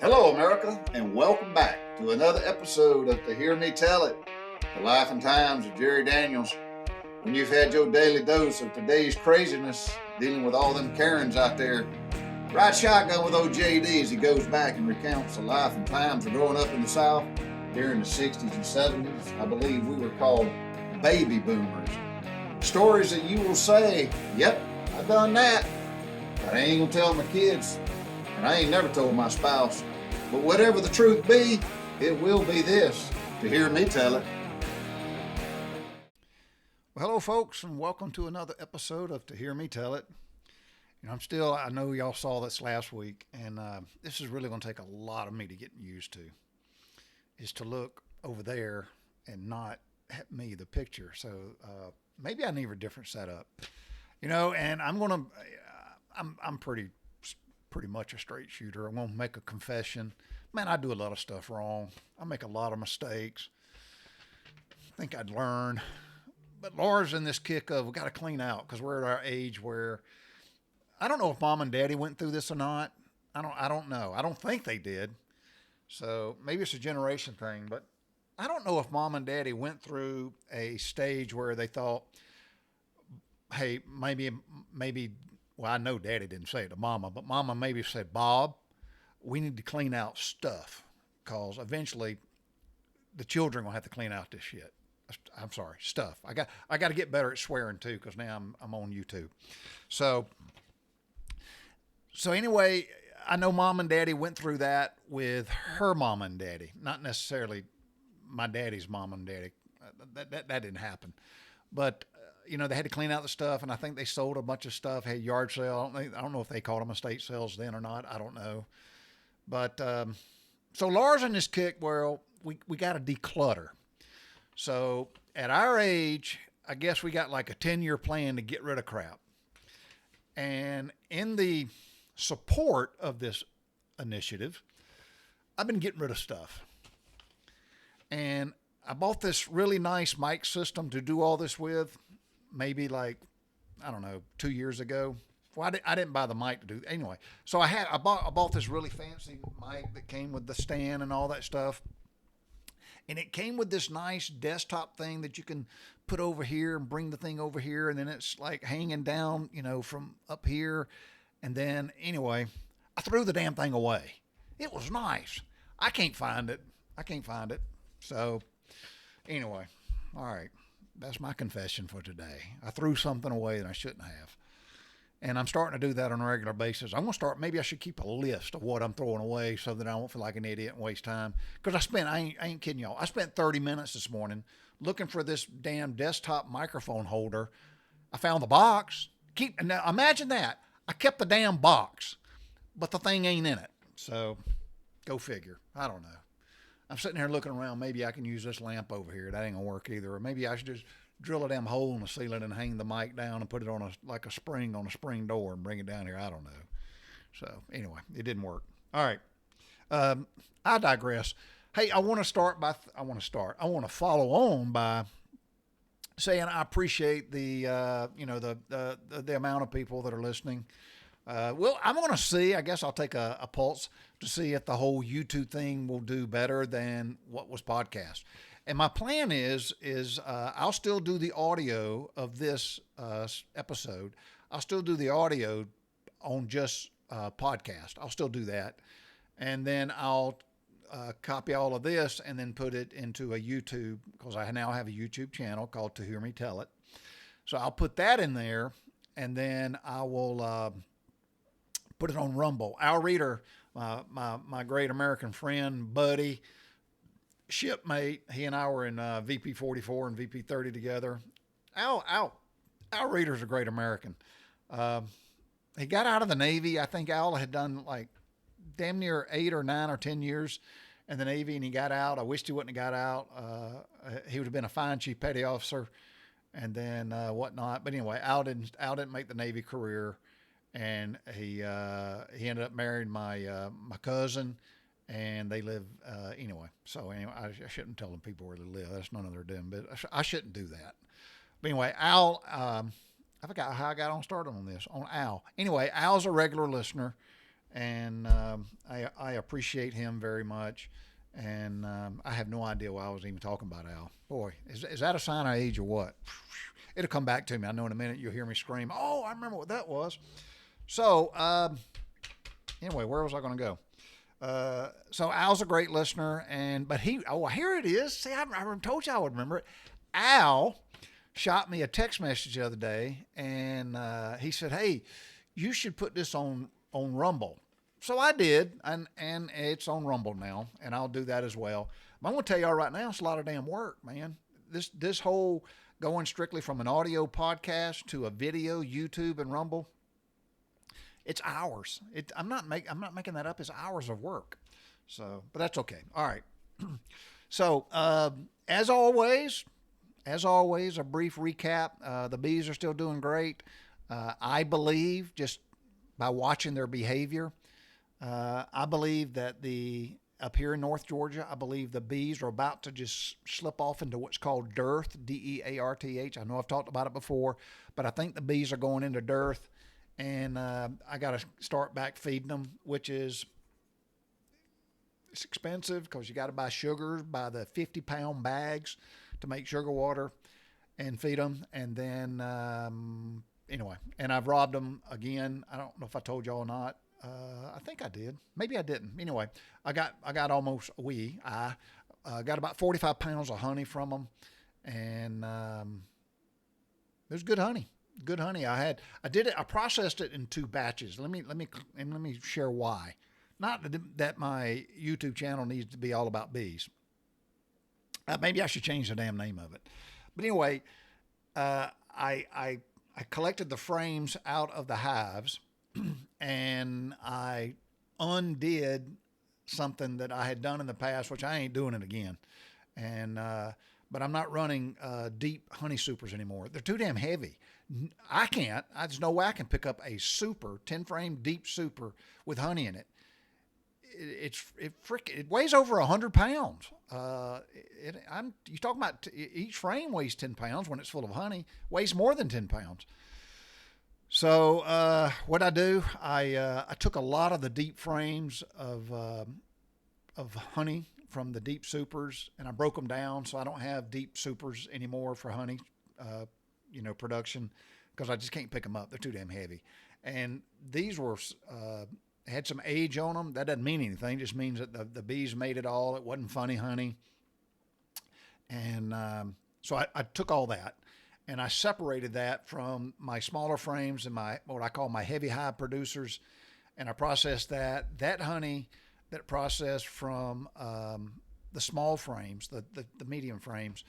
Hello, America, and welcome back to another episode of To Hear Me Tell It, the life and times of Jerry Daniels. When you've had your daily dose of today's craziness, dealing with all them Karens out there, ride shotgun with old JD as he goes back and recounts the life and times of growing up in the South during the 60s and 70s. I believe we were called baby boomers. Stories that you will say, yep, I done that, but I ain't gonna tell my kids. And I ain't never told my spouse. But whatever the truth be, it will be this, to hear me tell it. Well, hello, folks, and welcome to another episode of To Hear Me Tell It. I know y'all saw this last week, and this is really going to take a lot of me to get used to, is to look over there and not at me, the picture. So maybe I need a different setup. And I'm pretty much a straight shooter. I'm going to make a confession. Man, I do a lot of stuff wrong. I make a lot of mistakes. I think I'd learn. But Laura's in this kick of, we got to clean out because we're at our age where I don't know if mom and daddy went through this or not. I don't know. I don't think they did. So maybe it's a generation thing, but I don't know if mom and daddy went through a stage where they thought, hey, maybe, well, I know daddy didn't say it to mama, but mama maybe said, Bob, we need to clean out stuff because eventually the children are going to have to clean out this shit. I'm sorry, stuff. I got to get better at swearing too because now I'm on YouTube. So anyway, I know mom and daddy went through that with her mom and daddy, not necessarily my daddy's mom and daddy. That didn't happen. But they had to clean out the stuff, and I think they sold a bunch of stuff, had yard sale. I don't know if they called them estate sales then or not. I don't know. But so Laura's in this kick where we got to declutter. So at our age, I guess we got like a 10-year plan to get rid of crap. And in the support of this initiative, I've been getting rid of stuff. And I bought this really nice mic system to do all this with, maybe like, I don't know, 2 years ago. Well, I didn't buy the mic to do anyway. So I bought this really fancy mic that came with the stand and all that stuff. And it came with this nice desktop thing that you can put over here and bring the thing over here. And then it's like hanging down, from up here. And then anyway, I threw the damn thing away. It was nice. I can't find it. So anyway, all right. That's my confession for today. I threw something away that I shouldn't have. And I'm starting to do that on a regular basis. I'm going to start, maybe I should keep a list of what I'm throwing away so that I won't feel like an idiot and waste time. Because I ain't kidding y'all, I spent 30 minutes this morning looking for this damn desktop microphone holder. I found the box. Now imagine that. I kept the damn box, but the thing ain't in it. So go figure. I don't know. I'm sitting here looking around. Maybe I can use this lamp over here. That ain't gonna work either. Or maybe I should just drill a damn hole in the ceiling and hang the mic down and put it on a spring on a spring door and bring it down here. I don't know. So anyway, it didn't work. All right. I digress. Hey, I want to follow on by saying I appreciate the the amount of people that are listening. Well, I'm going to see. I guess I'll take a pulse to see if the whole YouTube thing will do better than what was podcast. And my plan is I'll still do the audio of this episode. I'll still do the audio on just podcast. I'll still do that, and then I'll copy all of this and then put it into a YouTube because I now have a YouTube channel called To Hear Me Tell It. So I'll put that in there, and then I will put it on Rumble. Al Reeder, my great American friend, buddy, shipmate, he and I were in VP 44 and VP 30 together. Al Reeder's a great American. He got out of the Navy. I think Al had done like damn near 8 or 9 or 10 years in the Navy, and he got out. I wished he wouldn't have got out. He would have been a fine chief petty officer, and then whatnot. But anyway, Al didn't make the Navy career, and he ended up marrying my cousin, and they live anyway. So anyway, I shouldn't tell them people where they live. That's none of their damn business. I shouldn't do that. But anyway, Al, I forgot how I got started on this, on Al. Anyway, Al's a regular listener, and I appreciate him very much. And I have no idea why I was even talking about Al. Boy, is that a sign of age or what? It'll come back to me. I know in a minute you'll hear me scream, oh, I remember what that was. So, anyway, where was I going to go? So Al's a great listener, but here it is. See, I told you I would remember it. Al shot me a text message the other day, and he said, hey, you should put this on Rumble. So I did, and it's on Rumble now, and I'll do that as well. But I'm going to tell y'all right now, it's a lot of damn work, man. This whole going strictly from an audio podcast to a video, YouTube and Rumble, it's hours. I'm not making that up. It's hours of work. So, but that's okay. All right. So, as always, a brief recap. The bees are still doing great. I believe, just by watching their behavior, I believe that up here in North Georgia, I believe the bees are about to just slip off into what's called dearth, DEARTH. I know I've talked about it before, but I think the bees are going into dearth, and I got to start back feeding them, which is it's expensive because you got to buy sugars by the 50-pound bags to make sugar water and feed them. And then, anyway, and I've robbed them again. I don't know if I told y'all or not. I think I did. Maybe I didn't. Anyway, I got almost I got about 45 pounds of honey from them, and it was good honey. Good honey. I did it. I processed it in 2 batches. Let me share why. Not that my YouTube channel needs to be all about bees. Maybe I should change the damn name of it. But anyway, I collected the frames out of the hives, and I undid something that I had done in the past, which I ain't doing it again. And but I'm not running deep honey supers anymore. They're too damn heavy. I can't. There's no way I can pick up a super 10-frame deep super with honey in it. It weighs over 100 pounds. You talking about each frame weighs 10 pounds when it's full of honey. Weighs more than 10 pounds. So what I do, I took a lot of the deep frames of honey from the deep supers, and I broke them down so I don't have deep supers anymore for honey, production, because I just can't pick them up. They're too damn heavy. And these were had some age on them. That doesn't mean anything. It just means that the bees made it all. It wasn't funny honey. And so I took all that, and I separated that from my smaller frames and what I call my heavy hive producers, and I processed that honey that processed from the small frames, the medium frames,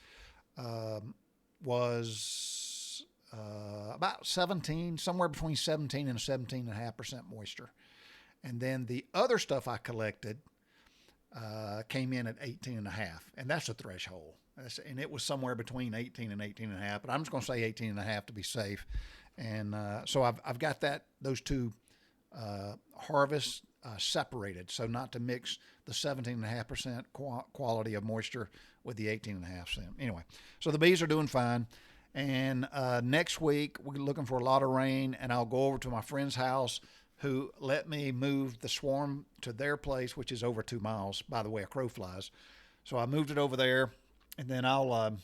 was about 17, somewhere between 17 and 17.5% moisture. And then the other stuff I collected came in at 18.5, and that's the threshold. And it was somewhere between 18 and 18.5, but I'm just going to say 18.5 to be safe. And so I've got those 2 harvests separated, so not to mix the 17.5% quality of moisture with the 18.5%. Anyway, so the bees are doing fine. And next week we're looking for a lot of rain, and I'll go over to my friend's house, who let me move the swarm to their place, which is over 2 miles, by the way, a crow flies. So I moved it over there, and then I'll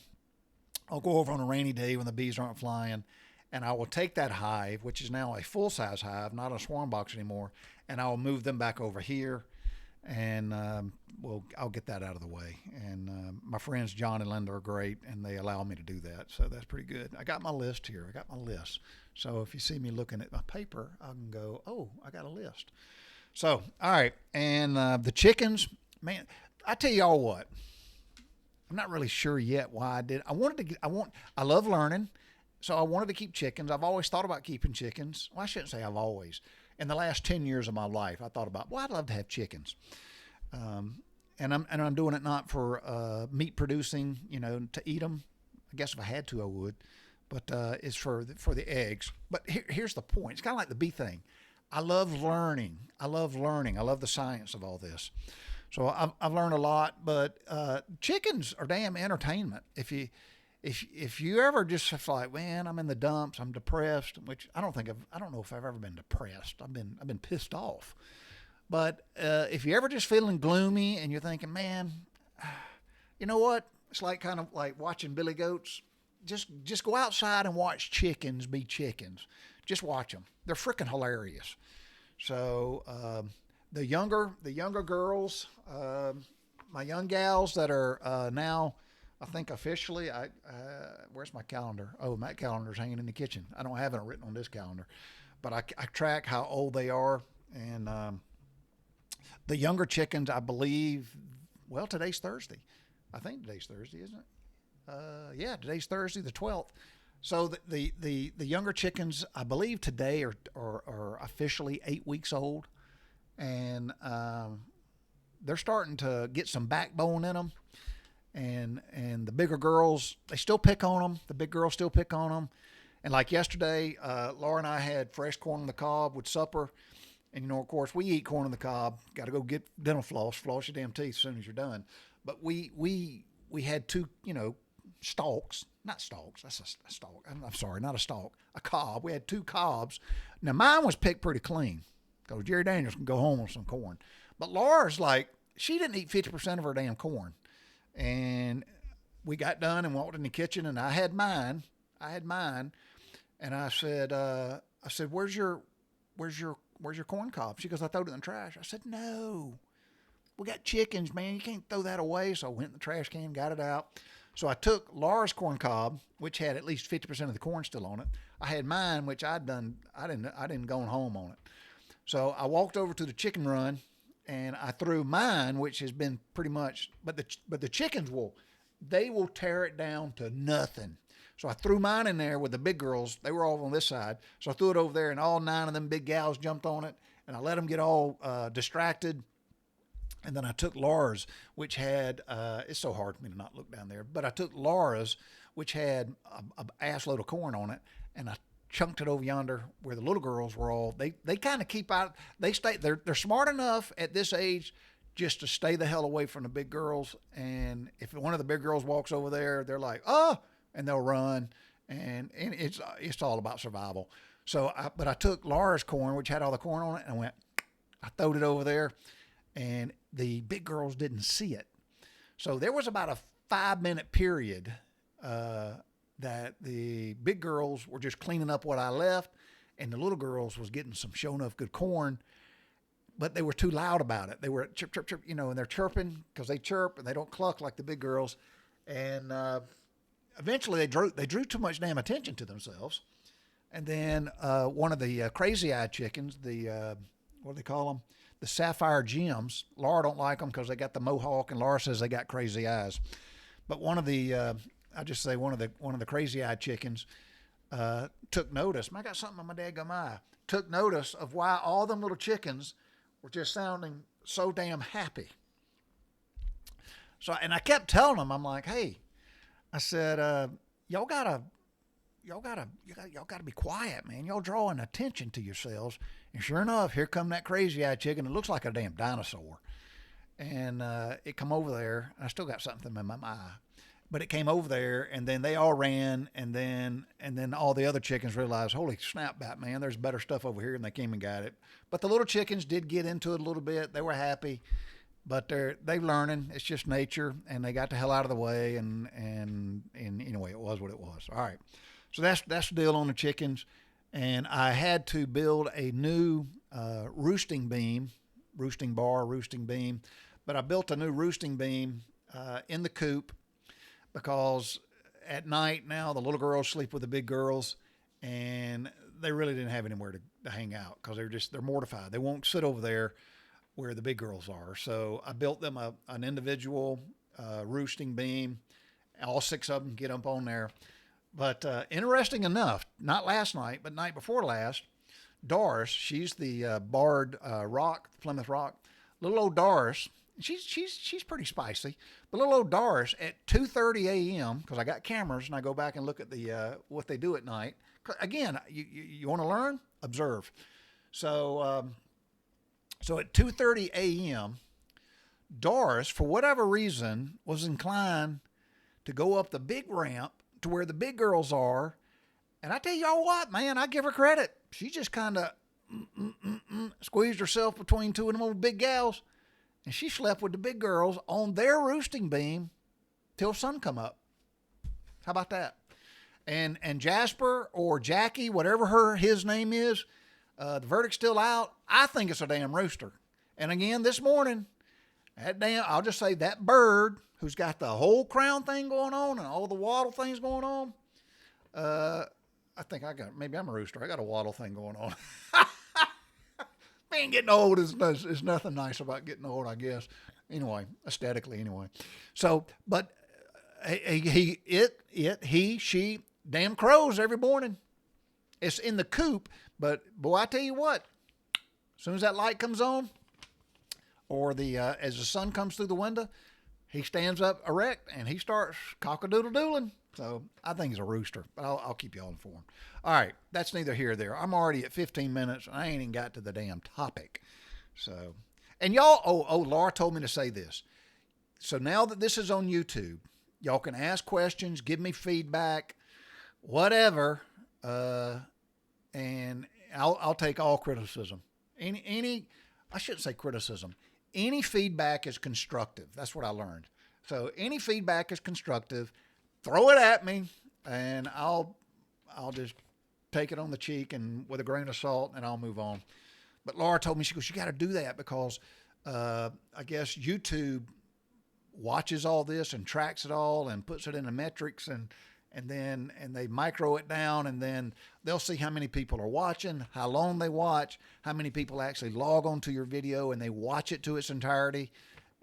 go over on a rainy day when the bees aren't flying, and I will take that hive, which is now a full-size hive, not a swarm box anymore, and I'll move them back over here, and I'll get that out of the way. And my friends John and Linda are great, and they allow me to do that, so that's pretty good. I got my list here. So if you see me looking at my paper, I can go, oh, I got a list. So, all right. And the chickens, man, I tell y'all what, I'm not really sure yet why I did. I love learning. So I wanted to keep chickens. I've always thought about keeping chickens. Well, I shouldn't say I've always. In the last 10 years of my life, I thought about, I'd love to have chickens. And I'm doing it not for meat producing, to eat them. I guess if I had to, I would. But it's for the eggs. But here's the point. It's kind of like the bee thing. I love learning. I love the science of all this. So I've learned a lot. But chickens are damn entertainment. If you ever just feel like, man, I'm in the dumps, I'm depressed, which I don't know if I've ever been depressed. I've been pissed off. But if you're ever just feeling gloomy and you're thinking, man, you know what? It's like kind of like watching billy goats. Just go outside and watch chickens be chickens. Just watch them. They're freaking hilarious. So the younger girls, my young gals that are now, I think officially, where's my calendar? Oh, my calendar's hanging in the kitchen. I don't have it written on this calendar, but I track how old they are. And the younger chickens, I believe, well, today's Thursday. I think today's Thursday, isn't it? Yeah, today's Thursday, the 12th. So the younger chickens, I believe today are officially 8 weeks old, and they're starting to get some backbone in them. And the bigger girls, they still pick on them. The big girls still pick on them. And like yesterday, Laura and I had fresh corn on the cob with supper. And, you know, of course, we eat corn on the cob. Got to go get dental floss your damn teeth as soon as you're done. But we had two, you know, stalks. Not stalks. That's a stalk. I'm sorry, not a stalk. A cob. We had two cobs. Now, mine was picked pretty clean because Jerry Daniels can go home with some corn. But Laura's like, she didn't eat 50% of her damn corn. And we got done and walked in the kitchen, and I had mine. And I said, where's your corn cob? She goes, I throwed it in the trash. I said, no, we got chickens, man. You can't throw that away. So I went in the trash can, got it out. So I took Laura's corn cob, which had at least 50% of the corn still on it. I had mine, which I didn't go home on it. So I walked over to the chicken run, and I threw mine, which has been pretty much, but the chickens will tear it down to nothing. So I threw mine in there with the big girls. They were all on this side. So I threw it over there, and all 9 of them big gals jumped on it, and I let them get all distracted. And then I took Laura's, which had, it's so hard for me to not look down there, but I took Laura's, which had a ass load of corn on it, and I chunked it over yonder where the little girls were all, they kind of keep out, they're smart enough at this age just to stay the hell away from the big girls. And if one of the big girls walks over there, they're like, oh, and they'll run. And it's all about survival. So, but I took Laura's corn, which had all the corn on it, and I throwed it over there, and the big girls didn't see it. So there was about a 5-minute period that the big girls were just cleaning up what I left, and the little girls was getting some show enough good corn, but they were too loud about it. They were chirp, chirp, chirp, you know, and they're chirping because they chirp and they don't cluck like the big girls. And eventually they drew too much damn attention to themselves. And then one of the crazy-eyed chickens, the what do they call them? The sapphire gems. Laura don't like them because they got the mohawk, and Laura says they got crazy eyes. But one of the one of the crazy-eyed chickens took notice. I got something on my dadgum eye. Took notice of why all them little chickens were just sounding so damn happy. So, and I kept telling them, I'm like, hey, I said, y'all gotta be quiet, man. Y'all drawing attention to yourselves. And sure enough, here come that crazy-eyed chicken. It looks like a damn dinosaur. And it come over there. I still got something in my eye. But it came over there, and then they all ran, and then all the other chickens realized, holy snap, Batman, there's better stuff over here, and they came and got it. But the little chickens did get into it a little bit. They were happy, but they're learning. It's just nature, and they got the hell out of the way, and anyway, it was what it was. All right, so that's the deal on the chickens, and I had to build a new roosting beam, but I built a new roosting beam in the coop, because at night now the little girls sleep with the big girls, and they really didn't have anywhere to hang out because they're mortified. They won't sit over there where the big girls are. So I built them an individual roosting beam. All 6 of them get up on there. But interesting enough, not last night, but night before last, Doris, she's the barred rock, Plymouth Rock. Little old Doris, she's pretty spicy. But little old Doris at 2:30 a.m., because I got cameras and I go back and look at the what they do at night. Again, you want to learn? Observe. So at 2:30 a.m., Doris, for whatever reason, was inclined to go up the big ramp to where the big girls are. And I tell y'all what, man, I give her credit. She just kind of squeezed herself between two of them old big gals, and she slept with the big girls on their roosting beam till sun come up. How about that? And Jasper or Jackie, whatever his name is, the verdict's still out. I think it's a damn rooster. And again, this morning, I'll just say that bird who's got the whole crown thing going on and all the wattle things going on. I think maybe I'm a rooster. I got a wattle thing going on. Man, getting old is nothing nice about getting old, I guess. Anyway, aesthetically, anyway. So, but she, damn crows every morning. It's in the coop, but boy, I tell you what, as soon as that light comes on, or as the sun comes through the window, he stands up erect and he starts cock-a-doodle-doodling. So I think he's a rooster, but I'll keep you all informed. All right, that's neither here nor there. I'm already at 15 minutes, and I ain't even got to the damn topic. So, and y'all, Laura told me to say this. So now that this is on YouTube, y'all can ask questions, give me feedback, whatever, and I'll take all criticism. I shouldn't say criticism. Any feedback is constructive. That's what I learned. So any feedback is constructive. Throw it at me, and I'll just take it on the cheek and with a grain of salt, and I'll move on. But Laura told me, she goes, you got to do that because I guess YouTube watches all this and tracks it all and puts it into metrics and they micro it down, and then they'll see how many people are watching, how long they watch, how many people actually log onto your video and they watch it to its entirety.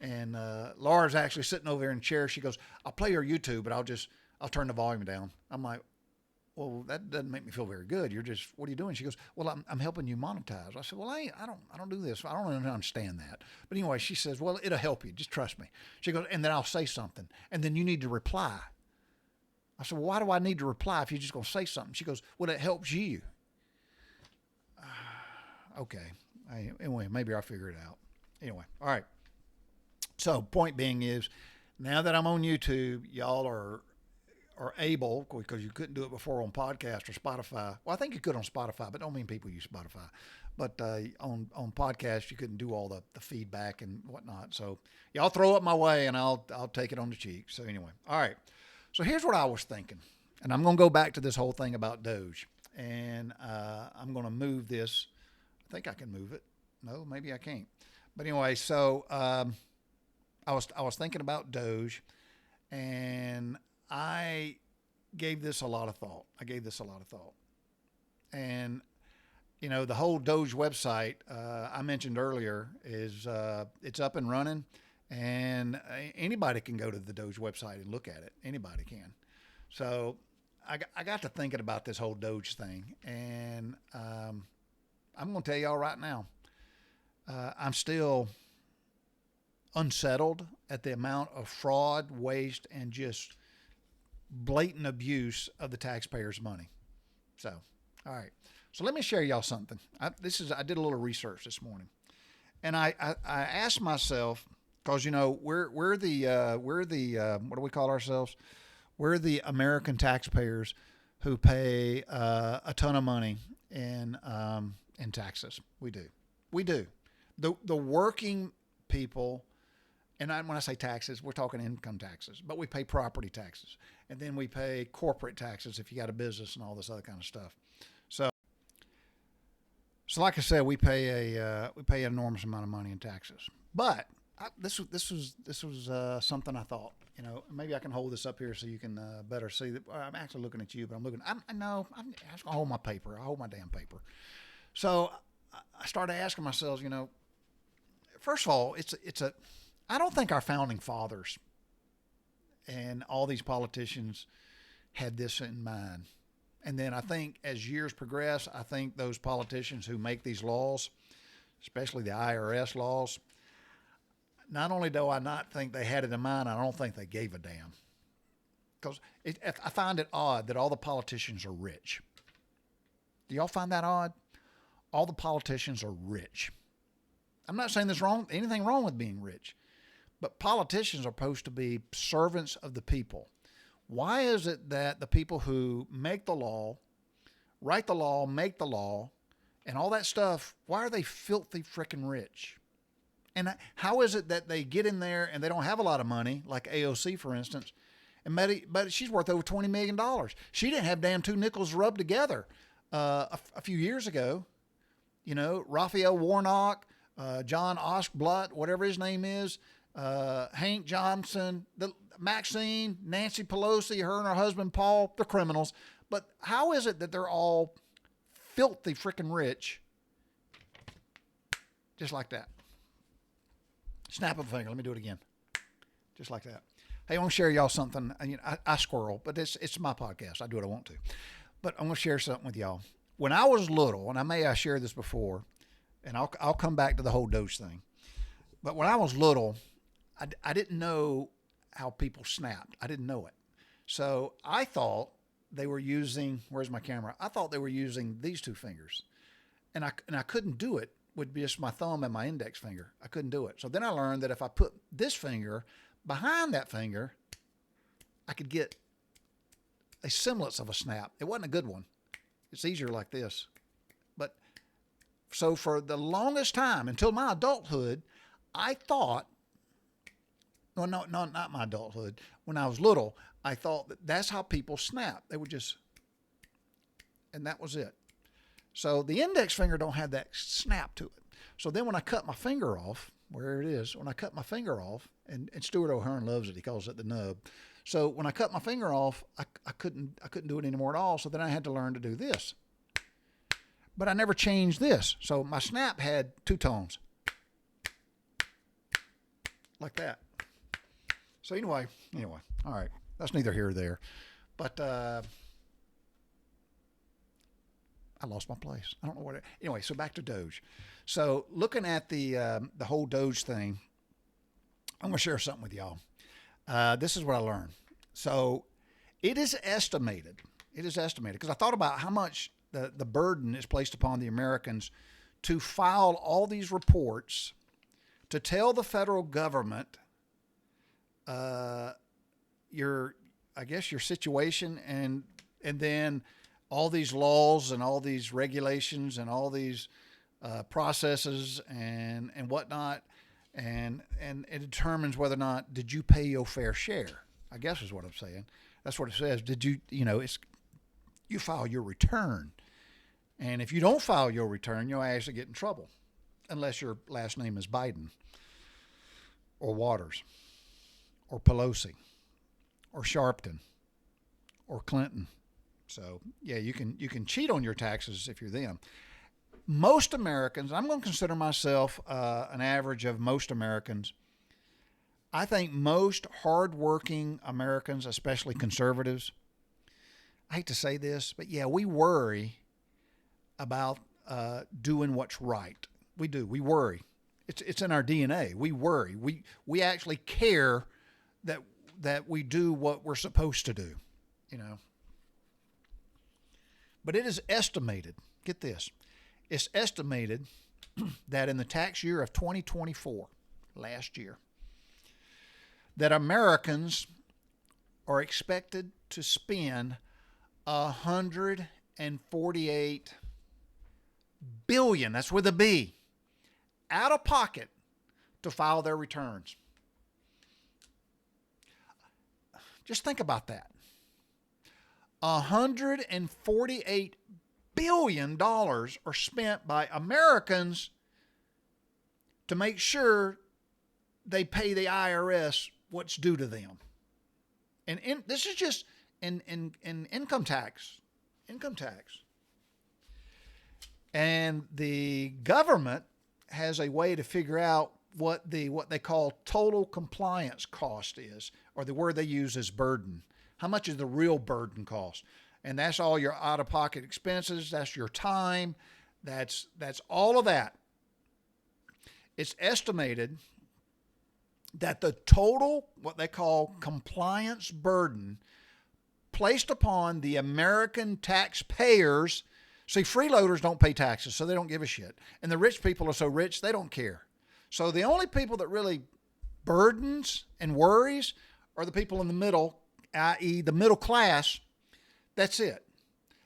And Laura's actually sitting over there in a chair. She goes, I'll play your YouTube, but I'll turn the volume down. I'm like, well, that doesn't make me feel very good. What are you doing? She goes, well, I'm helping you monetize. I said, well, I don't do this. I don't understand that. But anyway, she says, well, it'll help you. Just trust me. She goes, and then I'll say something, and then you need to reply. I said, well, why do I need to reply if you're just going to say something? She goes, well, it helps you. Okay. Anyway, maybe I'll figure it out. Anyway, all right. So point being is, now that I'm on YouTube, y'all are able, because you couldn't do it before on podcast or Spotify. Well, I think you could on Spotify, but don't mean people use Spotify. But on podcast, you couldn't do all the feedback and whatnot. So y'all throw it my way, and I'll take it on the cheek. So anyway, all right. So here's what I was thinking, and I'm going to go back to this whole thing about DOGE, and I'm going to move this. I think I can move it. No, maybe I can't. But anyway, so I was thinking about DOGE, and I gave this a lot of thought. And, the whole DOGE website I mentioned earlier is it's up and running, and anybody can go to the DOGE website and look at it. Anybody can. So I got to thinking about this whole DOGE thing, and I'm going to tell y'all right now, I'm still unsettled at the amount of fraud, waste, and just blatant abuse of the taxpayers' money. So, all right. So let me share y'all something. I did a little research this morning, and I asked myself, because we're the what do we call ourselves? We're the American taxpayers who pay a ton of money in taxes. We do. The working people. And when I say taxes, we're talking income taxes, but we pay property taxes, and then we pay corporate taxes if you got a business and all this other kind of stuff. So like I said, we pay an enormous amount of money in taxes. But this was something I thought, maybe I can hold this up here so you can better see that. I'm actually looking at you, but I'm gonna hold my paper. I hold my damn paper. So I started asking myself, first of all, I don't think our founding fathers and all these politicians had this in mind. And then I think as years progress, I think those politicians who make these laws, especially the IRS laws, not only do I not think they had it in mind, I don't think they gave a damn. Because I find it odd that all the politicians are rich. Do y'all find that odd? All the politicians are rich. I'm not saying there's anything wrong with being rich. But politicians are supposed to be servants of the people. Why is it that the people who make the law, write the law, make the law, and all that stuff, why are they filthy freaking rich? And how is it that they get in there and they don't have a lot of money, like AOC, for instance, but she's worth over $20 million. She didn't have damn two nickels rubbed together a few years ago. You know, Raphael Warnock, John Oshblatt, whatever his name is, Hank Johnson, Maxine, Nancy Pelosi, her and her husband Paul, they're criminals. But how is it that they're all filthy freaking rich just like that? Snap of a finger. Let me do it again. Just like that. Hey, I want to share y'all something. I squirrel, but it's my podcast. I do what I want to. But I'm going to share something with y'all. When I was little, and I shared this before, and I'll come back to the whole DOGE thing. But when I was little, I didn't know how people snapped. I didn't know it. So I thought they were using, where's my camera? I thought they were using these two fingers. And I couldn't do it with just my thumb and my index finger. I couldn't do it. So then I learned that if I put this finger behind that finger, I could get a semblance of a snap. It wasn't a good one. It's easier like this. But so for the longest time, until my adulthood, I thought, well, no, not my adulthood. When I was little, I thought that that's how people snap. They would just, and that was it. So the index finger don't have that snap to it. So then when I cut my finger off, where it is, when I cut my finger off, and Stuart O'Hearn loves it, he calls it the nub. So when I cut my finger off, I couldn't do it anymore at all. So then I had to learn to do this. But I never changed this. So my snap had two tones. Like that. So anyway, all right. That's neither here or there. But I lost my place. I don't know what. Anyway, so back to DOGE. So looking at the whole DOGE thing, I'm going to share something with y'all. This is what I learned. So it is estimated, because I thought about how much the burden is placed upon the Americans to file all these reports to tell the federal government your situation, and then all these laws and all these regulations and all these processes and whatnot, and it determines whether or not did you pay your fair share, I guess is what I'm saying. That's what it says. Did you, you file your return. And if you don't file your return, you'll actually get in trouble, unless your last name is Biden or Waters or Pelosi or Sharpton or Clinton. So yeah, you can cheat on your taxes if you're them. Most Americans, I'm going to consider myself an average of most Americans. I think most hardworking Americans, especially conservatives, I hate to say this, but yeah, we worry about doing what's right. We do. We worry. It's in our DNA. We worry. We actually care that we do what we're supposed to do, But it is estimated, get this, it's estimated that in the tax year of 2024, last year, that Americans are expected to spend $148 billion, that's with a B, out of pocket to file their returns. Just think about that. $148 billion are spent by Americans to make sure they pay the IRS what's due to them. And this is just in income tax. Income tax. And the government has a way to figure out what they call total compliance cost is, or the word they use is burden. How much is the real burden cost? And that's all your out-of-pocket expenses. That's your time. That's all of that. It's estimated that the total, what they call compliance burden, placed upon the American taxpayers. See, freeloaders don't pay taxes, so they don't give a shit. And the rich people are so rich, they don't care. So the only people that really burdens and worries are the people in the middle, i.e. the middle class. That's it.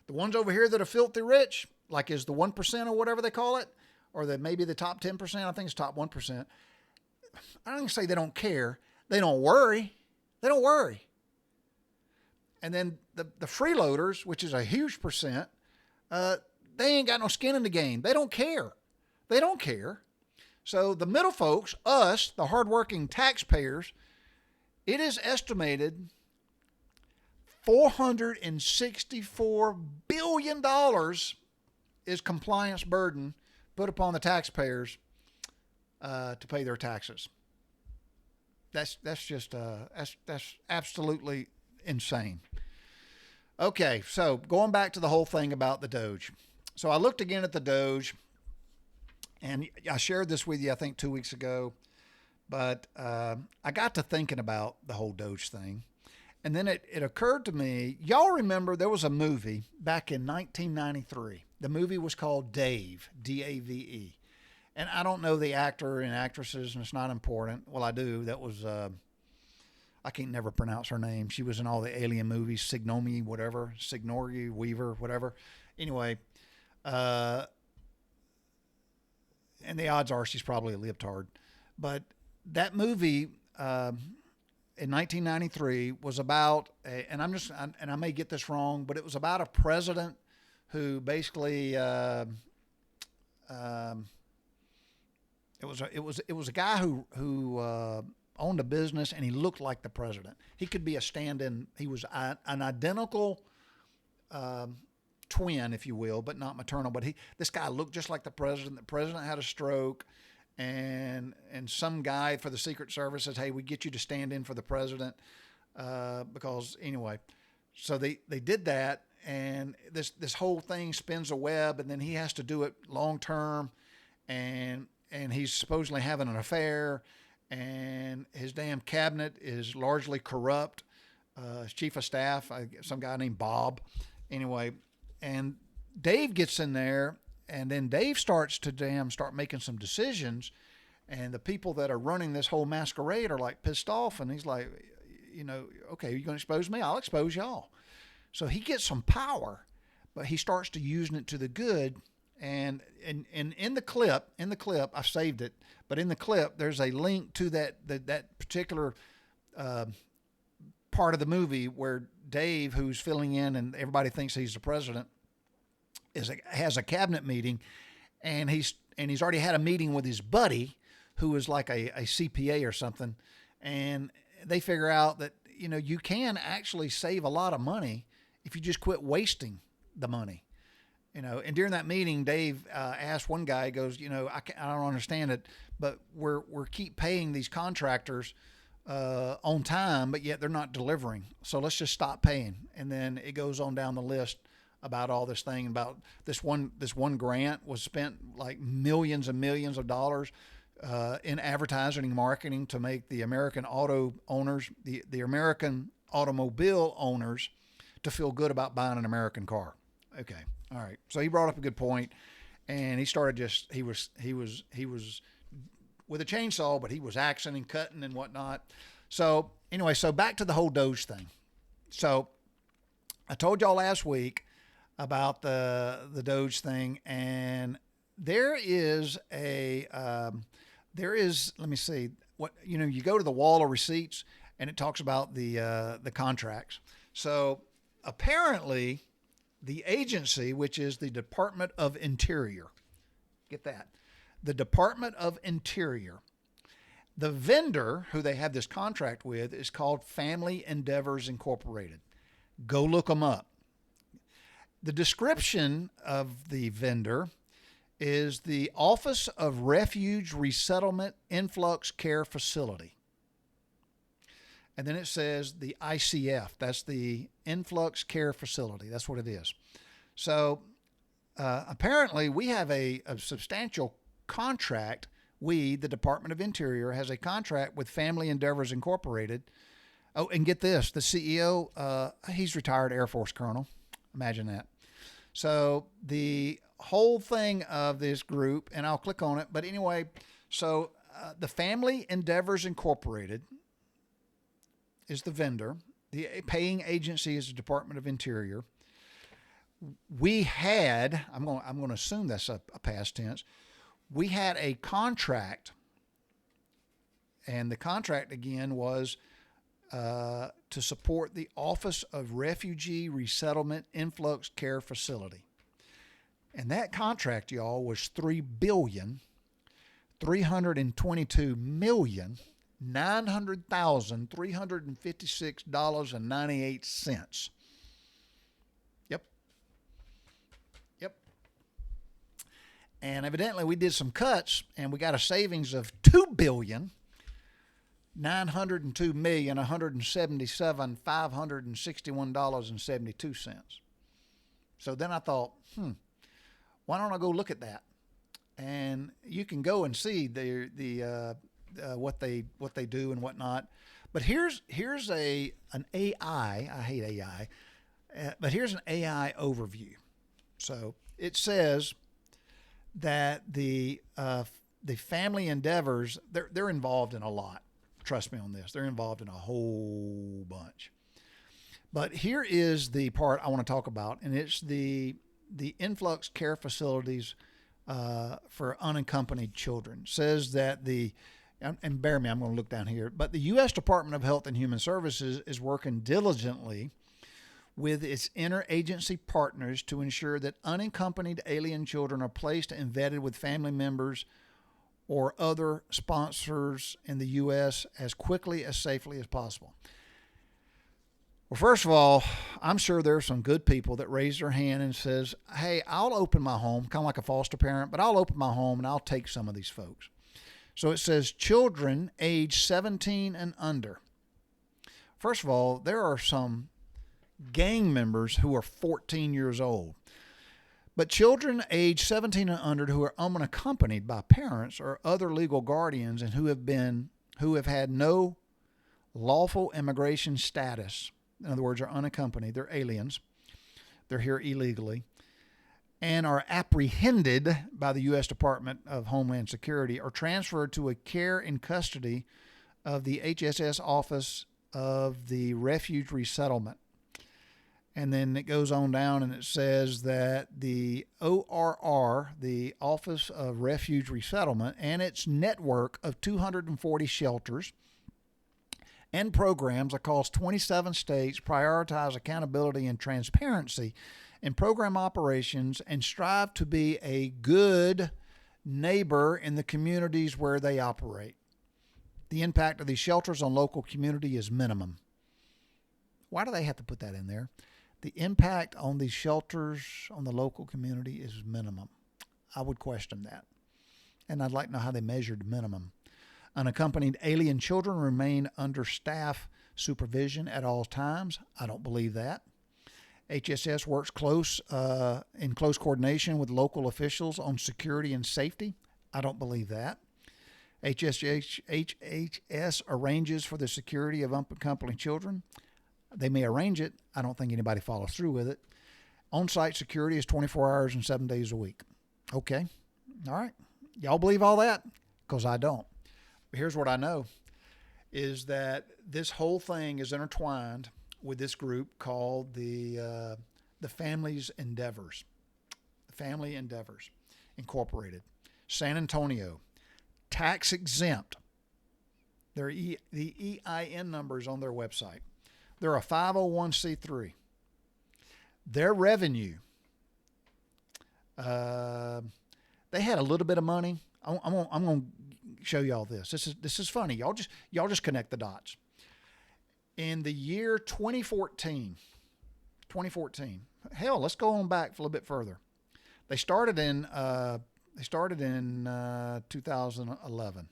The ones over here that are filthy rich, like is the 1% or whatever they call it, or maybe the top 10%. I think it's top 1%. I don't say they don't care. They don't worry. They don't worry. And then the freeloaders, which is a huge percent, they ain't got no skin in the game. They don't care. They don't care. So the middle folks, us, the hardworking taxpayers, it is estimated $464 billion is compliance burden put upon the taxpayers to pay their taxes. That's absolutely insane. Okay, so going back to the whole thing about the DOGE. So I looked again at the DOGE, and I shared this with you, I think 2 weeks ago, but I got to thinking about the whole DOGE thing. And then it occurred to me, y'all remember there was a movie back in 1993. The movie was called Dave, D-A-V-E. And I don't know the actor and actresses, and it's not important. Well, I do. That was, I can't never pronounce her name. She was in all the Alien movies, Sigourney Weaver, whatever. Anyway, and the odds are she's probably a libtard. But that movie, in 1993 was about, and I may get this wrong, but it was about a president who basically, it was a guy who owned a business, and he looked like the president. He could be a stand-in. He was an identical twin, if you will, but not maternal. But this guy looked just like the president. The president had a stroke. And some guy for the Secret Service says, hey, we get you to stand in for the president because anyway. So they did that, and this whole thing spins a web, and then he has to do it long term, and he's supposedly having an affair, and his damn cabinet is largely corrupt. His chief of staff, some guy named Bob. Anyway, and Dave gets in there. And then Dave starts to start making some decisions, and the people that are running this whole masquerade are like pissed off. And he's like, okay, you're going to expose me? I'll expose y'all. So he gets some power, but he starts to using it to the good. And in the clip, I've saved it, but in the clip, there's a link to that particular part of the movie where Dave, who's filling in, and everybody thinks he's the president, has a cabinet meeting, and he's already had a meeting with his buddy who is like a CPA or something, and they figure out that you can actually save a lot of money if you just quit wasting the money. And during that meeting, Dave asked one guy, he goes, I don't understand it, but we're keep paying these contractors on time, but yet they're not delivering, so let's just stop paying. And then it goes on down the list about all this thing, about this one grant was spent like millions and millions of dollars in advertising and marketing to make the American auto owners, the American automobile owners, to feel good about buying an American car. Okay, all right. So he brought up a good point, and he started he was with a chainsaw, but he was axing and cutting and whatnot. So anyway, so back to the whole DOGE thing. So I told y'all last week about the DOGE thing, and there is let me see what, you go to the wall of receipts, and it talks about the contracts. So apparently the agency, which is the Department of Interior, get that, the Department of Interior, the vendor who they have this contract with is called Family Endeavors Incorporated. Go look them up. The description of the vendor is the Office of Refugee, Resettlement, Influx Care Facility. And then it says the ICF. That's the Influx Care Facility. That's what it is. So apparently we have a substantial contract. The Department of Interior, has a contract with Family Endeavors Incorporated. Oh, and get this, the CEO, he's retired Air Force colonel. Imagine that. So the whole thing of this group, and I'll click on it, but anyway, so the Family Endeavors Incorporated is the vendor. The paying agency is the Department of Interior. we had, I'm going to assume that's a past tense. We had a contract, and the contract again was to support the Office of Refugee Resettlement Influx Care Facility. And that contract, y'all, was $3,322,900,356.98. Yep. Yep. And evidently we did some cuts, and we got a savings of $2,902,177,561.72. So then I thought, why don't I go look at that? And you can go and see what they do and whatnot. But here's an AI. I hate AI, but here's an AI overview. So it says that the family endeavors, they're involved in a lot. Trust me on this. They're involved in a whole bunch. But here is the part I want to talk about, and it's the influx care facilities for unaccompanied children. It says that and bear me, I'm going to look down here, but the U.S. Department of Health and Human Services is working diligently with its interagency partners to ensure that unaccompanied alien children are placed and vetted with family members or other sponsors in the U.S. as quickly as safely as possible. Well, first of all, I'm sure there are some good people that raise their hand and says, hey, I'll open my home, kind of like a foster parent, but I'll open my home and I'll take some of these folks. So it says children age 17 and under. First of all, there are some gang members who are 14 years old. But children age 17 and under who are unaccompanied by parents or other legal guardians and who have had no lawful immigration status, in other words, are unaccompanied, they're aliens, they're here illegally, and are apprehended by the U.S. Department of Homeland Security, are transferred to a care and custody of the HSS Office of the Refugee Resettlement. And then it goes on down and it says that the ORR, the Office of Refuge Resettlement, and its network of 240 shelters and programs across 27 states prioritize accountability and transparency in program operations and strive to be a good neighbor in the communities where they operate. The impact of these shelters on local community is minimum. Why do they have to put that in there? The impact on these shelters on the local community is minimum. I would question that. And I'd like to know how they measured minimum. Unaccompanied alien children remain under staff supervision at all times. I don't believe that. HSS works in close coordination with local officials on security and safety. I don't believe that. HHS arranges for the security of unaccompanied children. They may arrange it. I don't think anybody follows through with it. On-site security is 24 hours and 7 days a week. Okay. All right. Y'all believe all that? Because I don't. But here's what I know is that this whole thing is intertwined with this group called the Family's Endeavors. Family Endeavors Incorporated. San Antonio. Tax exempt. The EIN numbers on their website. They're a 501c3. Their revenue, they had a little bit of money. I'm going to show y'all this. This is funny. Y'all just connect the dots. In the year 2014, hell, let's go on back a little bit further. They started in 2011.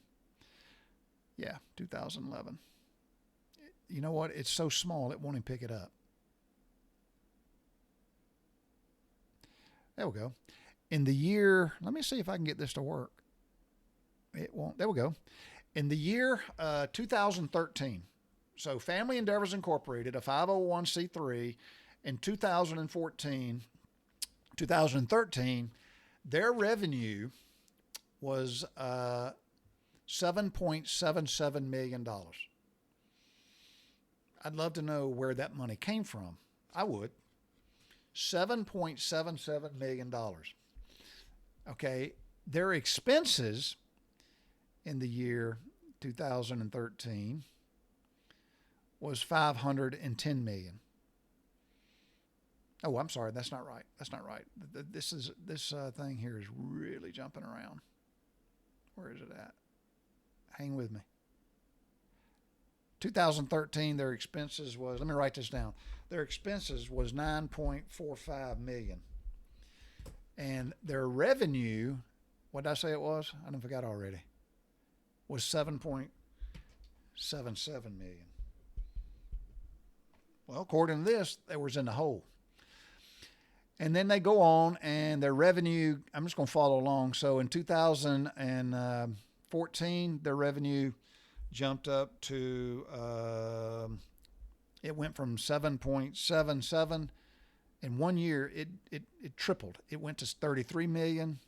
Yeah, 2011. You know what? It's so small, it won't even pick it up. There we go. In the year, let me see if I can get this to work. It won't. There we go. In the year 2013, so Family Endeavors Incorporated, a 501c3, in 2013, their revenue was $7.77 million. I'd love to know where that money came from. I would. $7.77 million. Okay, their expenses in the year 2013 was 510 million. Oh, I'm sorry, that's not right. That's not right. This thing here is really jumping around. Where is it at? Hang with me. 2013, their expenses was, let me write this down. Their expenses was 9.45 million. And their revenue, what did I say it was? I done forgot already. Was 7.77 million. Well, according to this, they was in the hole. And then they go on, and their revenue, I'm just going to follow along. So in 2014, their revenue jumped up to, it went from 7.77. In 1 year, it tripled. It went to 33 million.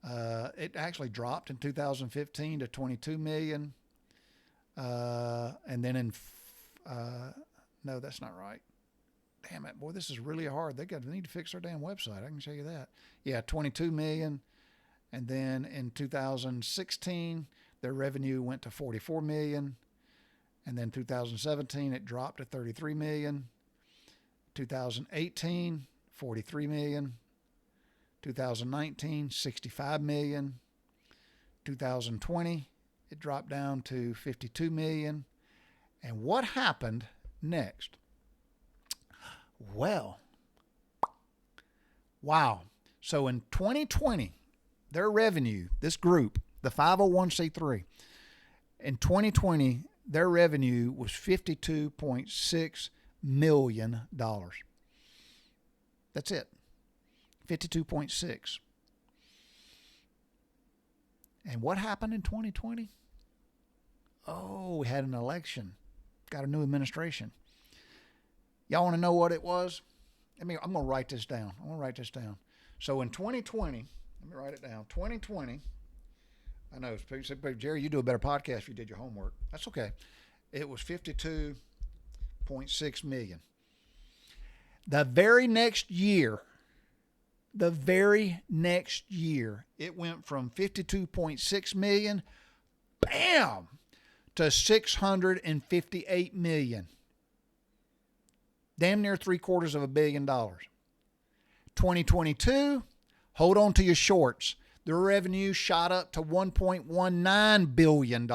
It actually dropped in 2015 to 22 million. And then no, that's not right. Damn it, boy, this is really hard. They need to fix their damn website. I can show you that. Yeah, 22 million. And then in 2016, their revenue went to 44 million. And then 2017, it dropped to 33 million. 2018, 43 million. 2019, 65 million. 2020, it dropped down to 52 million. And what happened next? Well, wow. So in 2020, their revenue, this group, the 501c3, in 2020, their revenue was $52.6 million. That's it. 52.6. And what happened in 2020? Oh, we had an election. Got a new administration. Y'all want to know what it was? I'm going to write this down. So in 2020, let me write it down. 2020, I know, people say, Jerry, you do a better podcast if you did your homework. That's okay. It was 52.6 million. The very next year, it went from 52.6 million, bam, to 658 million. Damn near $750 million. 2022, hold on to your shorts. Their revenue shot up to $1.19 billion.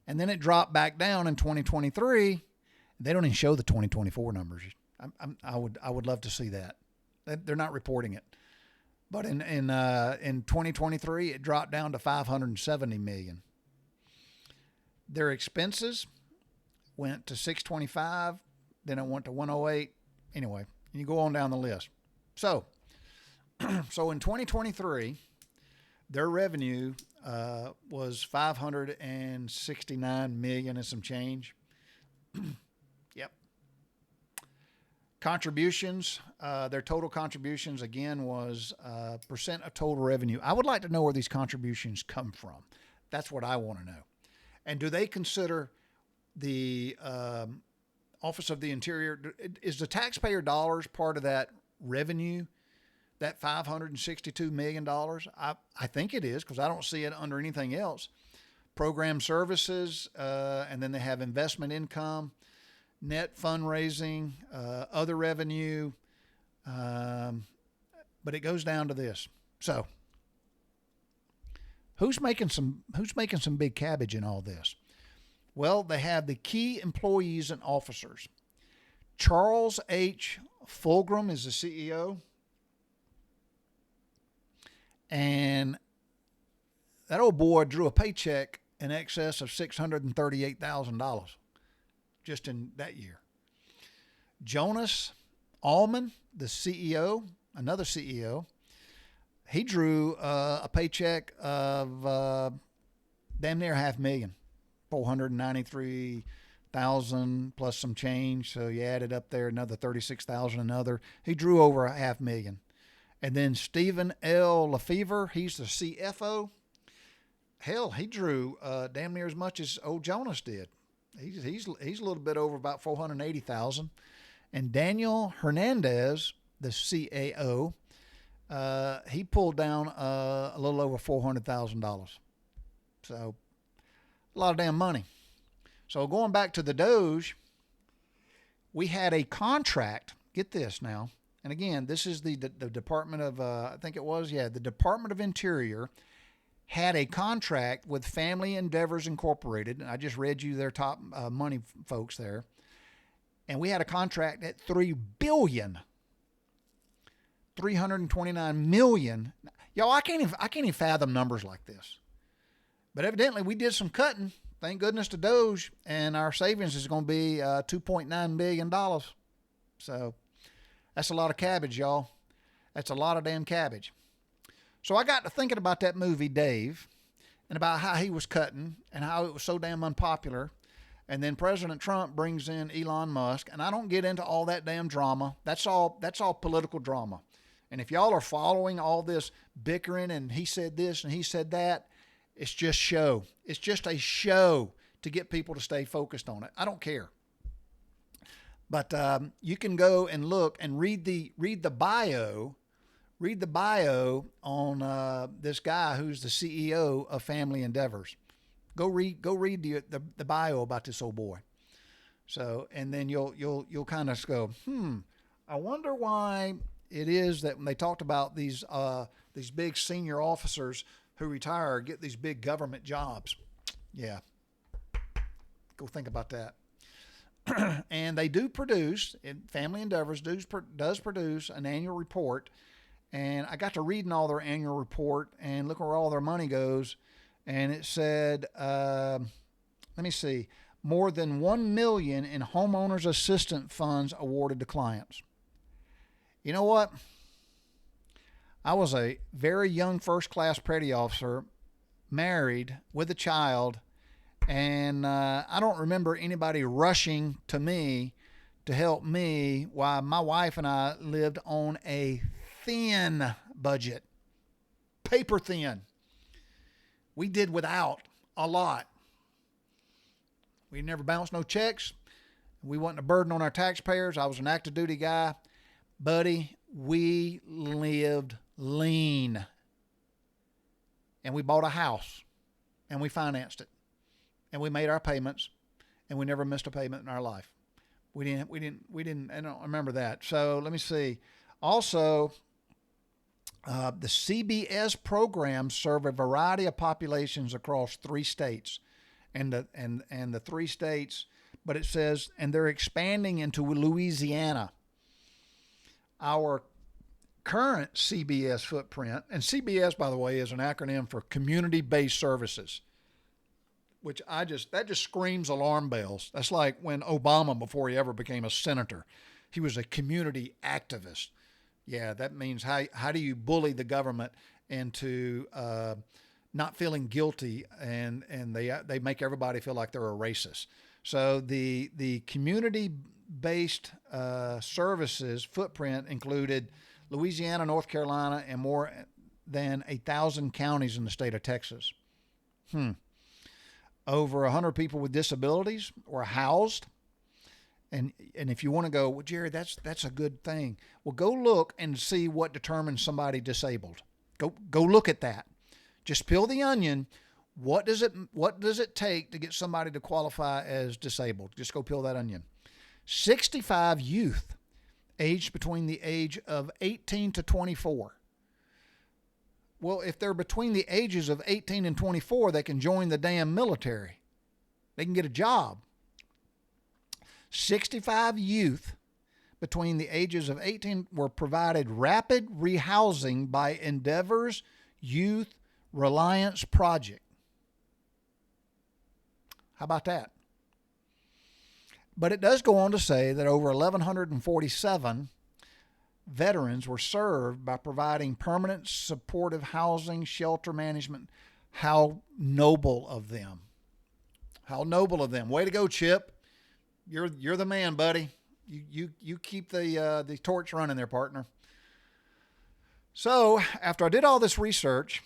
And then it dropped back down in 2023. They don't even show the 2024 numbers. I would love to see that. They're not reporting it. But in 2023, it dropped down to 570 million. Their expenses went to 625, then it went to 108. Anyway, you go on down the list. So in 2023, their revenue was 569 million and some change. Yep. Contributions, their total contributions again was percent of total revenue. I would like to know where these contributions come from. That's what I want to know. And do they consider the Office of the Interior, is the taxpayer dollars part of that revenue, that $562 million? I think it is, because I don't see it under anything else. Program services, and then they have investment income, net fundraising, other revenue, but it goes down to this. So who's making some big cabbage in all this? Well, they have the key employees and officers. Charles H. Fulgram is the CEO. And that old boy drew a paycheck in excess of $638,000 just in that year. Jonas Allman, the CEO, another CEO, he drew a paycheck of damn near $500,000. 493,000 plus some change. So you added up there another 36,000 another. He drew over $500,000. And then Stephen L. Lefevre, he's the CFO. Hell, he drew damn near as much as old Jonas did. He's a little bit over about 480,000. And Daniel Hernandez, the CAO, he pulled down a little over $400,000. So a lot of damn money. So going back to the DOGE, we had a contract. Get this now. And again, this is the Department of, I think it was, the Department of Interior had a contract with Family Endeavors Incorporated. I just read you their top money folks there. And we had a contract at $3.329 billion. Y'all, I can't even fathom numbers like this. But evidently we did some cutting. Thank goodness to DOGE, and our savings is going to be $2.9 billion. So that's a lot of cabbage, y'all. That's a lot of damn cabbage. So I got to thinking about that movie, Dave, and about how he was cutting and how it was so damn unpopular. And then President Trump brings in Elon Musk, and I don't get into all that damn drama. That's all political drama. And if y'all are following all this bickering and he said this and he said that, it's just show. It's just a show to get people to stay focused on it. I don't care. But you can go and look and read the bio. Read the bio on this guy who's the CEO of Family Endeavors. Go read the bio about this old boy. So, and then you'll kind of go, I wonder why it is that when they talked about these big senior officers who retire get these big government jobs. Yeah. Go think about that. And they do produce, Family Endeavors does produce an annual report. And I got to reading all their annual report and look where all their money goes. And it said, let me see, more than $1 million in homeowners assistance funds awarded to clients. You know what? I was a very young first-class petty officer, married with a child, and I don't remember anybody rushing to me to help me while my wife and I lived on a thin budget, paper thin. We did without a lot. We never bounced no checks. We wasn't a burden on our taxpayers. I was an active duty guy. Buddy, we lived lean. And we bought a house and we financed it. And we made our payments and we never missed a payment in our life. We didn't, I don't remember that. So let me see. Also, the CBS programs serve a variety of populations across 3 states, and the 3 states. But it says, and they're expanding into Louisiana. Our current CBS footprint, and CBS, by the way, is an acronym for Community-Based Services, which that just screams alarm bells. That's like when Obama, before he ever became a senator, he was a community activist. Yeah, that means how do you bully the government into not feeling guilty, and they make everybody feel like they're a racist. So the community-based services footprint included Louisiana, North Carolina, and more than 1,000 counties in the state of Texas. Over 100 people with disabilities were housed. And if you want to go, well, Jerry, that's a good thing. Well, go look and see what determines somebody disabled. Go look at that. Just peel the onion. What does it take to get somebody to qualify as disabled? Just go peel that onion. 65 youth aged between the age of 18 to 24. Well, if they're between the ages of 18 and 24, they can join the damn military. They can get a job. 65 youth between the ages of 18 were provided rapid rehousing by Endeavor's Youth Reliance Project. How about that? But it does go on to say that over 1,147 veterans were served by providing permanent supportive housing, shelter management. How noble of them. How noble of them. Way to go, Chip. You're the man, buddy. You keep the torch running there, partner. So after I did all this research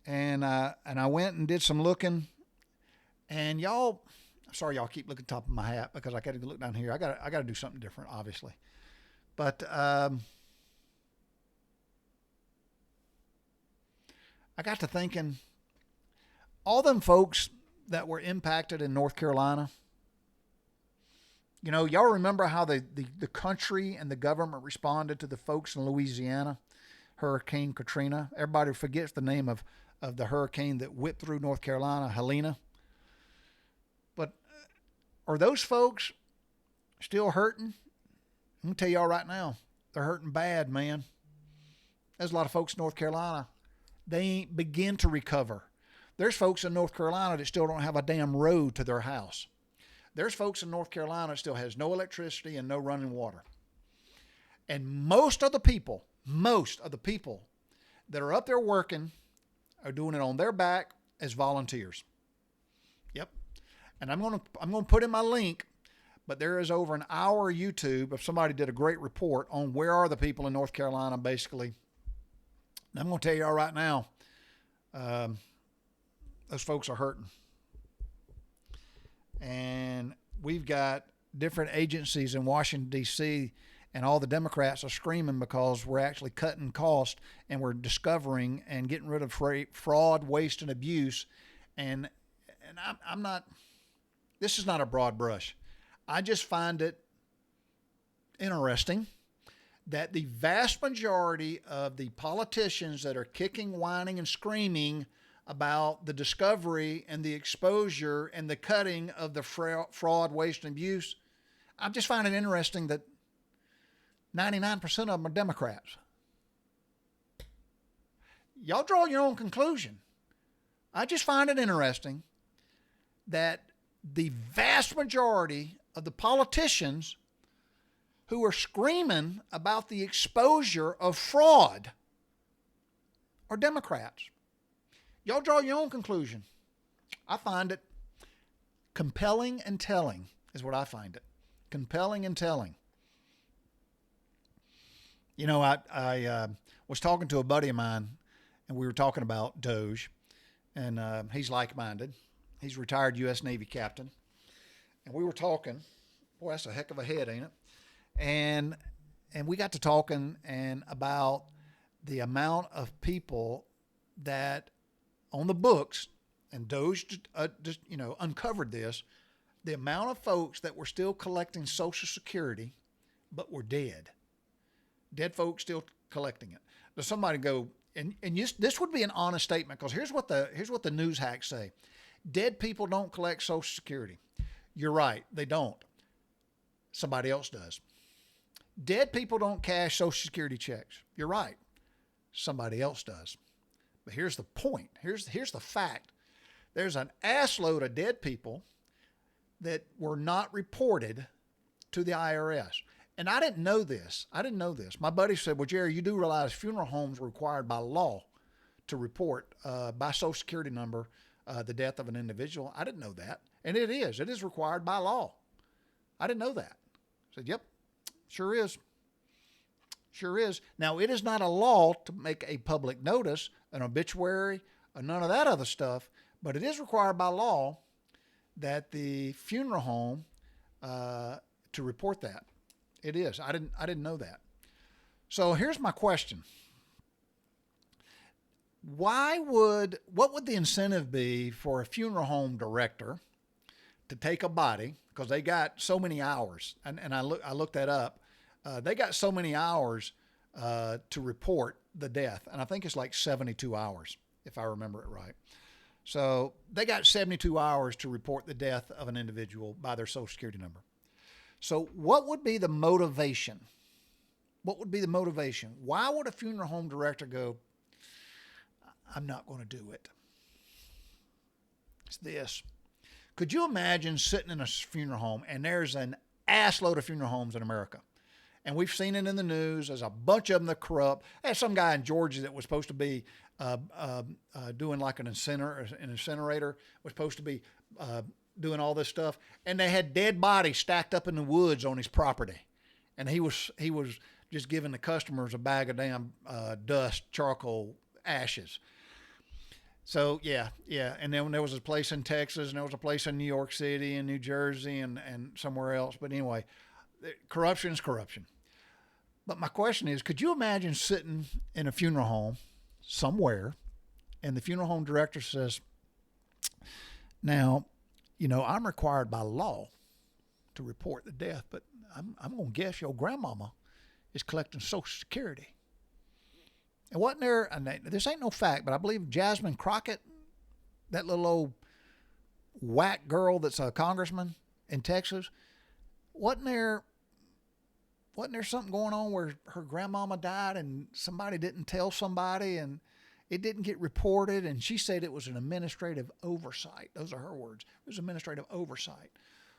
and I went and did some looking, and y'all, Sorry, y'all keep looking top of my hat because I got to look down here. I got to do something different, obviously. But I got to thinking, all them folks that were impacted in North Carolina. You know, y'all remember how the country and the government responded to the folks in Louisiana, Hurricane Katrina. Everybody forgets the name of the hurricane that whipped through North Carolina, Helena. But are those folks still hurting? I'm going to tell y'all right now, they're hurting bad, man. There's a lot of folks in North Carolina, they ain't begin to recover. There's folks in North Carolina that still don't have a damn road to their house. There's folks in North Carolina that still has no electricity and no running water. And most of the people that are up there working are doing it on their back as volunteers. Yep. And I'm going to put in my link, but there is over an hour YouTube if somebody did a great report on where are the people in North Carolina basically. And I'm going to tell you all right now, those folks are hurting. And we've got different agencies in Washington, D.C., and all the Democrats are screaming because we're actually cutting costs and we're discovering and getting rid of fraud, waste, and abuse. And I'm not, this is not a broad brush. I just find it interesting that the vast majority of the politicians that are kicking, whining, and screaming about the discovery and the exposure and the cutting of the fraud, waste, and abuse, I just find it interesting that 99% of them are Democrats. Y'all draw your own conclusion. I just find it interesting that the vast majority of the politicians who are screaming about the exposure of fraud are Democrats. Y'all draw your own conclusion. I find it compelling and telling is what I find it. Compelling and telling. You know, I was talking to a buddy of mine, and we were talking about DOGE, and he's like-minded. He's a retired U.S. Navy captain. And we were talking. Boy, that's a heck of a head, ain't it? And we got to talking and about the amount of people that on the books, and DOGE just uncovered this, the amount of folks that were still collecting Social Security but were dead. Dead folks still collecting it. Does somebody go, and this would be an honest statement, because here's what the news hacks say. Dead people don't collect Social Security. You're right, they don't. Somebody else does. Dead people don't cash Social Security checks. You're right. Somebody else does. But here's the point. Here's the fact. There's an assload of dead people that were not reported to the IRS. And I didn't know this. My buddy said, well, Jerry, you do realize funeral homes are required by law to report by Social Security number the death of an individual. I didn't know that. And it is. It is required by law. I didn't know that. I said, yep, sure is. Sure is. Now, it is not a law to make a public notice, an obituary, or none of that other stuff, but it is required by law that the funeral home to report that. It is. I didn't know that. So here's my question. What would the incentive be for a funeral home director to take a body, because they got so many hours, and I looked that up. They got so many hours to report the death, and I think it's like 72 hours, if I remember it right. So they got 72 hours to report the death of an individual by their Social Security number. So what would be the motivation? What would be the motivation? Why would a funeral home director go, I'm not going to do it? It's this. Could you imagine sitting in a funeral home, and there's an assload of funeral homes in America, and we've seen it in the news. There's a bunch of them that corrupt. There's some guy in Georgia that was supposed to be doing like an incinerator, was supposed to be doing all this stuff, and they had dead bodies stacked up in the woods on his property, and he was just giving the customers a bag of damn dust, charcoal, ashes. So yeah. And then there was a place in Texas, and there was a place in New York City and New Jersey and somewhere else. But anyway, corruption is corruption. But my question is, could you imagine sitting in a funeral home somewhere, and the funeral home director says, now, I'm required by law to report the death, but I'm going to guess your grandmama is collecting Social Security. And wasn't there, and this ain't no fact, but I believe Jasmine Crockett, that little old whack girl that's a congressman in Texas, wasn't there something going on where her grandmama died and somebody didn't tell somebody and it didn't get reported, and she said it was an administrative oversight. Those are her words. It was administrative oversight.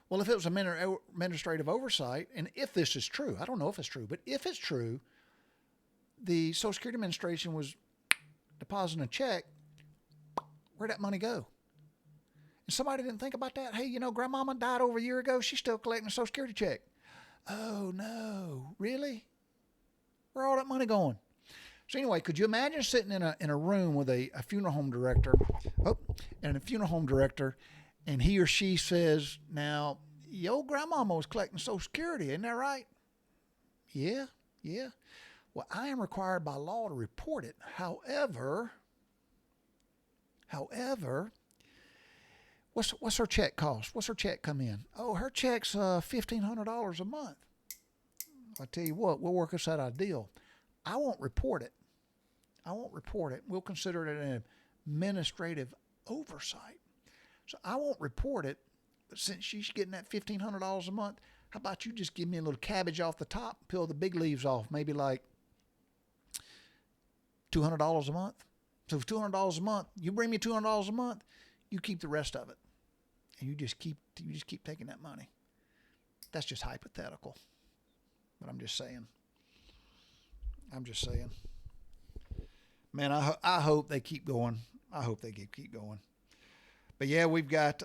Well, if it was administrative oversight, and if this is true, I don't know if it's true, but if it's true, the Social Security Administration was depositing a check, where'd that money go? And somebody didn't think about that. Hey, grandmama died over a year ago. She's still collecting a Social Security check. Oh, no. Really? Where all that money going? So anyway, could you imagine sitting in a room with a funeral home director, and a funeral home director, and he or she says, now, your grandmama was collecting Social Security, isn't that right? Yeah. Well, I am required by law to report it. However, what's her check cost? What's her check come in? Oh, her check's $1,500 a month. I tell you what, we'll work us out a deal. I won't report it. We'll consider it an administrative oversight. So I won't report it, but since she's getting that $1,500 a month, how about you just give me a little cabbage off the top, peel the big leaves off, maybe like $200 a month. So for $200 a month, you bring me $200 a month, you keep the rest of it. And you just keep taking that money. That's just hypothetical. But I'm just saying. Man, I hope they keep going. Keep going. But yeah, we've got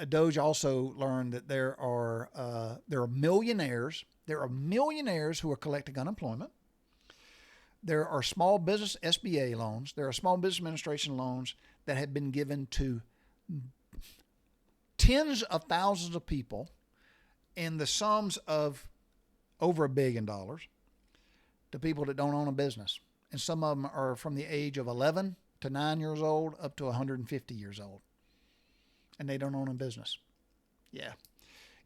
DOGE also learned that there are millionaires. There are millionaires who are collecting unemployment. There are small business SBA loans. There are small business administration loans that have been given to tens of thousands of people in the sums of over $1 billion to people that don't own a business. And some of them are from the age of 11 to 9 years old up to 150 years old. And they don't own a business. Yeah.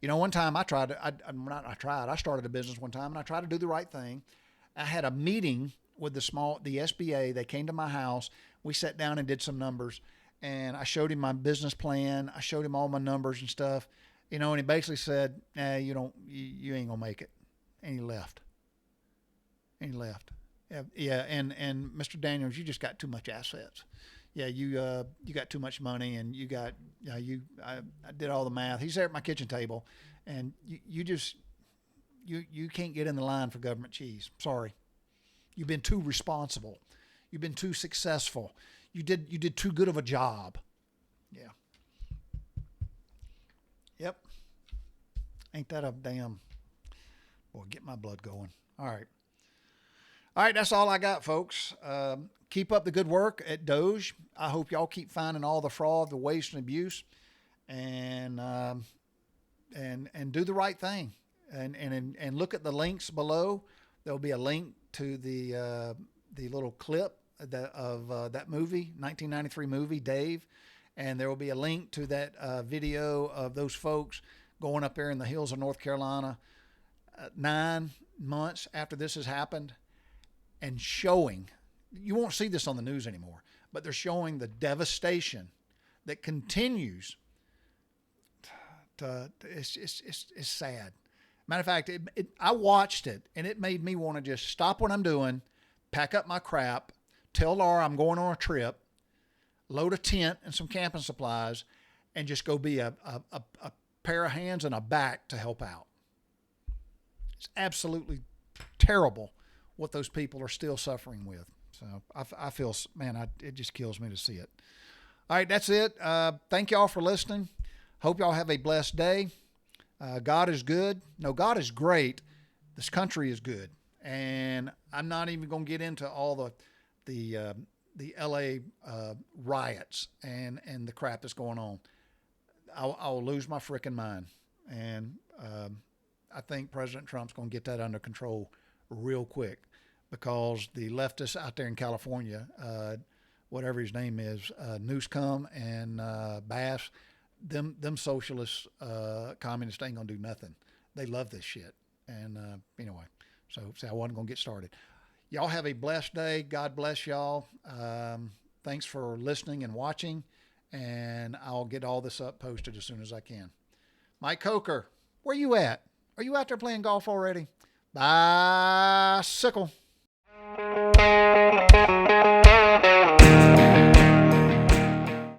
One time I started a business one time, and I tried to do the right thing. I had a meeting with the SBA. They came to my house. We sat down and did some numbers, and I showed him my business plan. I showed him all my numbers and stuff, and he basically said, you ain't gonna make it. And he left. Yeah. And Mr. Daniels, you just got too much assets. Yeah. You got too much money, and I did all the math. He's there at my kitchen table, and you can't get in the line for government cheese. Sorry. You've been too responsible. You've been too successful. You did too good of a job. Yeah. Yep. Ain't that a damn... Boy, get my blood going. All right. That's all I got, folks. Keep up the good work at DOGE. I hope y'all keep finding all the fraud, the waste, and abuse, and do the right thing. And look at the links below. There'll be a link to the little clip of that movie, 1993 movie, Dave, and there will be a link to that video of those folks going up there in the hills of North Carolina 9 months after this has happened, and showing, you won't see this on the news anymore, but they're showing the devastation that continues it's sad. Matter of fact, I watched it, and it made me want to just stop what I'm doing, pack up my crap, tell Laura I'm going on a trip, load a tent and some camping supplies, and just go be a pair of hands and a back to help out. It's absolutely terrible what those people are still suffering with. So I feel, man, it just kills me to see it. All right, that's it. Thank y'all for listening. Hope y'all have a blessed day. God is good. No, God is great. This country is good. And I'm not even going to get into all the the LA riots and the crap that's going on, I'll lose my freaking mind. And I think President Trump's going to get that under control real quick, because the leftists out there in California, whatever his name is, Newscomb and Bass, them socialist communists ain't gonna do nothing. They love this shit. And anyway, so I wasn't gonna get started. Y'all have a blessed day. God bless y'all. Thanks for listening and watching, and I'll get all this up posted as soon as I can. Mike Coker, where you at? Are you out there playing golf already? Bicycle.